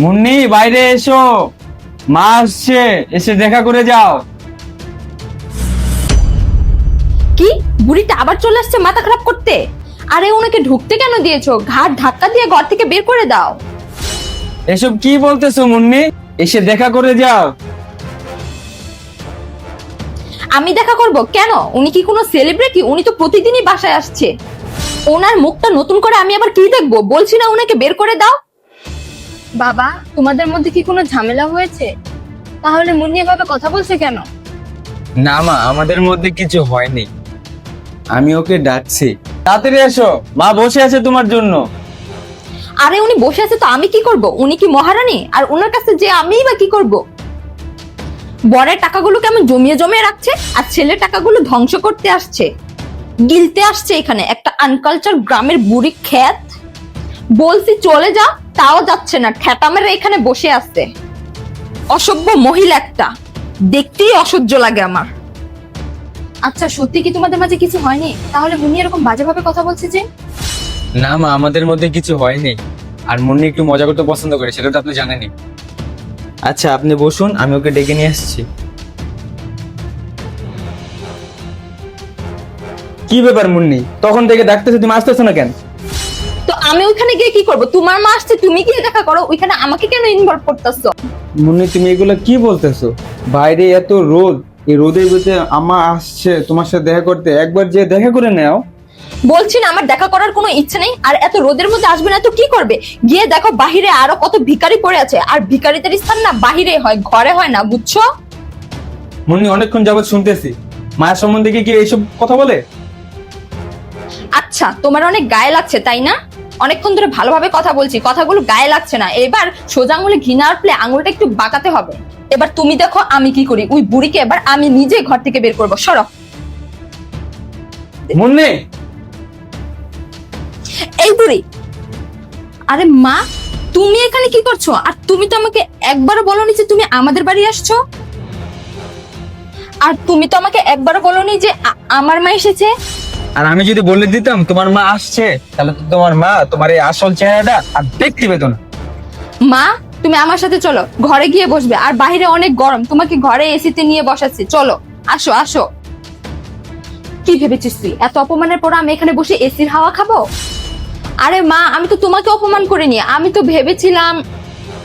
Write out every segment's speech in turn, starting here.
মুন্নি বাইরে এসো, মা আসছে, এসে দেখা করে যাও। কি বুড়িটা আবার চলে আসছে মাথা খারাপ করতে? আরে ওনাকে ঢুকতে কেন দিয়েছো? ঘাট ধাক্কা দিয়ে ঘর থেকে বের করে দাও। এসব কি বলতেছো মুন্নি? এসে দেখা করে যাও। আমি দেখা করব কেন? উনি কি কোনো সেলিব্রিটি? উনি তো প্রতিদিনই বাসায় আসছে। ওনার মুখটা নতুন করে আমি আবার কি দেখবো? বলছি না ওনাকে বের করে দাও। বাবা, তোমাদের মধ্যে কি কোনো ঝামেলা হয়েছে? তাহলে মুন্নি এভাবে কথা বলছে কেন? না মা, আমাদের মধ্যে কিছু হয়নি। আমি ওকে ডাকছি, তাড়াতাড়ি এসো, মা বসে আছে তোমার জন্য। আরে উনি বসে আছে তো আমি কি করব? উনি কি মহারানী? আর ওনার কাছে যে আমিই বা কি করব? বরের টাকাগুলো কেমন জমিয়ে জমিয়ে রাখছে, আর ছেলের টাকাগুলো ধ্বংস করতে আসছে, গিলতে আসছে এখানে। একটা আনকালচার গ্রামের বুড়ি খ্যাত। বলছি চলে যা, তাও যাচ্ছে না, ঠেটা মেরে এখানে বসে আছে। অসভ্য মহিলা একটা, দেখতেই অসহ্য লাগে আমার। আচ্ছা, সত্যি কি তোমাদের মাঝে কিছু হয়নি? তাহলে মুন্নি এরকম বাজেভাবে কথা বলছে যে? না মা, আমাদের মধ্যে কিছু হয়নি। আর মুন্নি একটু মজা করতে পছন্দ করে, সেটা তো আপনি জানেনই। আচ্ছা আপনি বসুন, আমি ওকে ডেকে নিয়ে আসছি। কি ব্যাপার মুন্নি, তখন থেকে ডাকতেছে, তুমি আসতেছো না কেন? তো আমি ওইখানে গিয়ে কি করব? তোমার মা আসছে, তুমি গিয়ে দেখা করো। ওইখানে আমাকে কেন ইনভলভ করতেছো? মুন্নি তুমি এগুলো কি বলতেছো? বাইরে এত রোদ, এই রোদের ভিতরে আমা আসছে তোমার সাথে দেখা করতে, একবার যে দেখা করে নাও। বলছি না আমার দেখা করার কোনো ইচ্ছে নেই। আর এত রোদের মধ্যে আসবে না তো কি করবে? গিয়ে দেখো বাহিরে আরো কত ভিখারি পড়ে আছে। আর ভিখারিদের স্থান না বাহিরে হয়, ঘরে হয় না, বুঝছো? মুন্নি অনেকক্ষণ যাবত শুনতেছি, মায়ের সম্বন্ধে কি এইসব কথা বলে? আচ্ছা তোমার অনেক গায়ে লাগছে তাই না? অনেকক্ষণ ধরে ভালোভাবে কথা বলছি, কথাগুলো গায়ে লাগছে না। এবার সোজা আঙুলে ঘৃণা আসলে আঙুলটা একটু বাঁকাতে হবে। এবার তুমি দেখো আমি কি করি। ওই বুড়িকে এবার আমি নিজে ঘর থেকে বের করবো। সরো। মুন্নি এই বুড়ি, আরে মা তুমি এখানে কি করছো? আর তুমি তো আমাকে একবারও বলোনি যে তুমি আমাদের বাড়ি আসছো। আর তুমি তো আমাকে একবারও বলোনি যে আমার মা এসেছে। আর আমি যদি বলে দিতাম তোমার মা আসছে, তাহলে তো তোমার মা তোমার এই আসল চেহারাটা আর দেখতে পেত না। মা তুমি আমার সাথে চলো, ঘরে গিয়ে বসবে। আর বাইরে অনেক গরম, তোমাকে ঘরে এসিতে নিয়ে বসাচ্ছি, চলো আসো আসো। কি ভেবেছিস তুই এত অপমানের পর আমি এখানে বসে এসির হাওয়া খাবো? আরে মা আমি তো তোমাকে অপমান করিনি, আমি তো ভেবেছিলাম।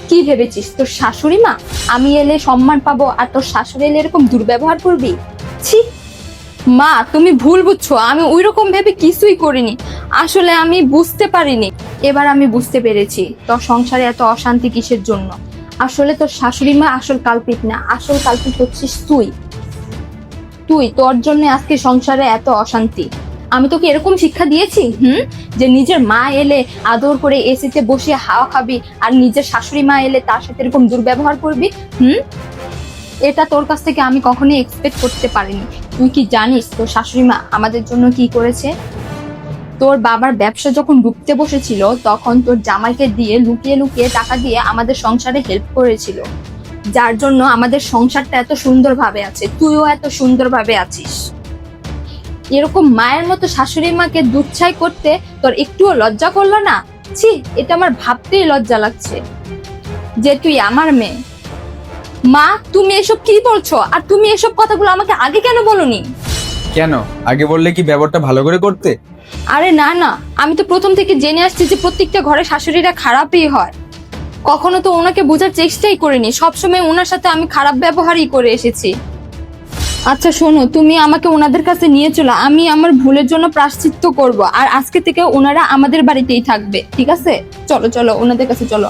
কি ভেবেছিস তোর শাশুড়ি মা আমি এলে সম্মান পাবো, আর তোর শাশুড়ি এলে এরকম দুর্ব্যবহার করবি? ছি মা তুমি ভুল বুঝছো, আমি ওইরকম ভেবে কিছুই করিনি। আসলে আমি বুঝতে পারিনি। এবার আমি বুঝতে পেরেছি তোর সংসারে এত অশান্তি কিসের জন্য। আসলে তোর শাশুড়ি মা আসল কালপিট না, আসল কালপিট হচ্ছিস তুই। তুই তোর জন্য আজকে সংসারে এত অশান্তি। আমি তোকে এরকম শিক্ষা দিয়েছি যে নিজের মা এলে আদর করে এসিতে বসে হাওয়া খাবি, আর নিজের শাশুড়ি মা এলে তার সাথে এরকম দুর্ব্যবহার করবি? এটা তোর কাছ থেকে আমি কখনোই এক্সপেক্ট করতে পারিনি। তুই কি জানিস তোর শাশুড়ি মা আমাদের জন্য কি করেছে? তোর বাবার ব্যবসা যখন ডুবতে বসেছিল, তখন তোর জামাইকে দিয়ে লুকিয়ে লুকিয়ে টাকা দিয়ে আমাদের সংসারে হেল্প করেছিল, যার জন্য আমাদের সংসারটা এত সুন্দরভাবে আছে, তুইও এত সুন্দরভাবে আছিস। এরকম মায়ের মতো শাশুড়ি মাকে দুচ্ছাই করতে তোর একটুও লজ্জা করলো না? ছি, এটা আমার ভাবতেই লজ্জা লাগছে যে তুই আমার মেয়ে। মা তুমি এসব কি বলছো? আর তুমি এসব কথাগুলো আমাকে আগে কেন বলোনি? কেন আগে বললে কি ব্যাপারটা ভালো করে করতে? আরে না না, আমি তো প্রথম থেকে জেনে আসছি যে প্রত্যেকটা ঘরে শাশুড়িরা খারাপই হয়। কখনো তো ওনাকে বোঝার চেষ্টাই করিনি, সবসময় ওনার সাথে আমি খারাপ ব্যবহারই করে এসেছি। আচ্ছা শোনো, তুমি আমাকে ওনাদের কাছে নিয়ে চলো, আমি আমার ভুলের জন্য প্রায়শ্চিত্ত করব। আর আজকে থেকে ওনারা আমাদের বাড়িতেই থাকবে, ঠিক আছে? চলো চলো ওনাদের কাছে চলো।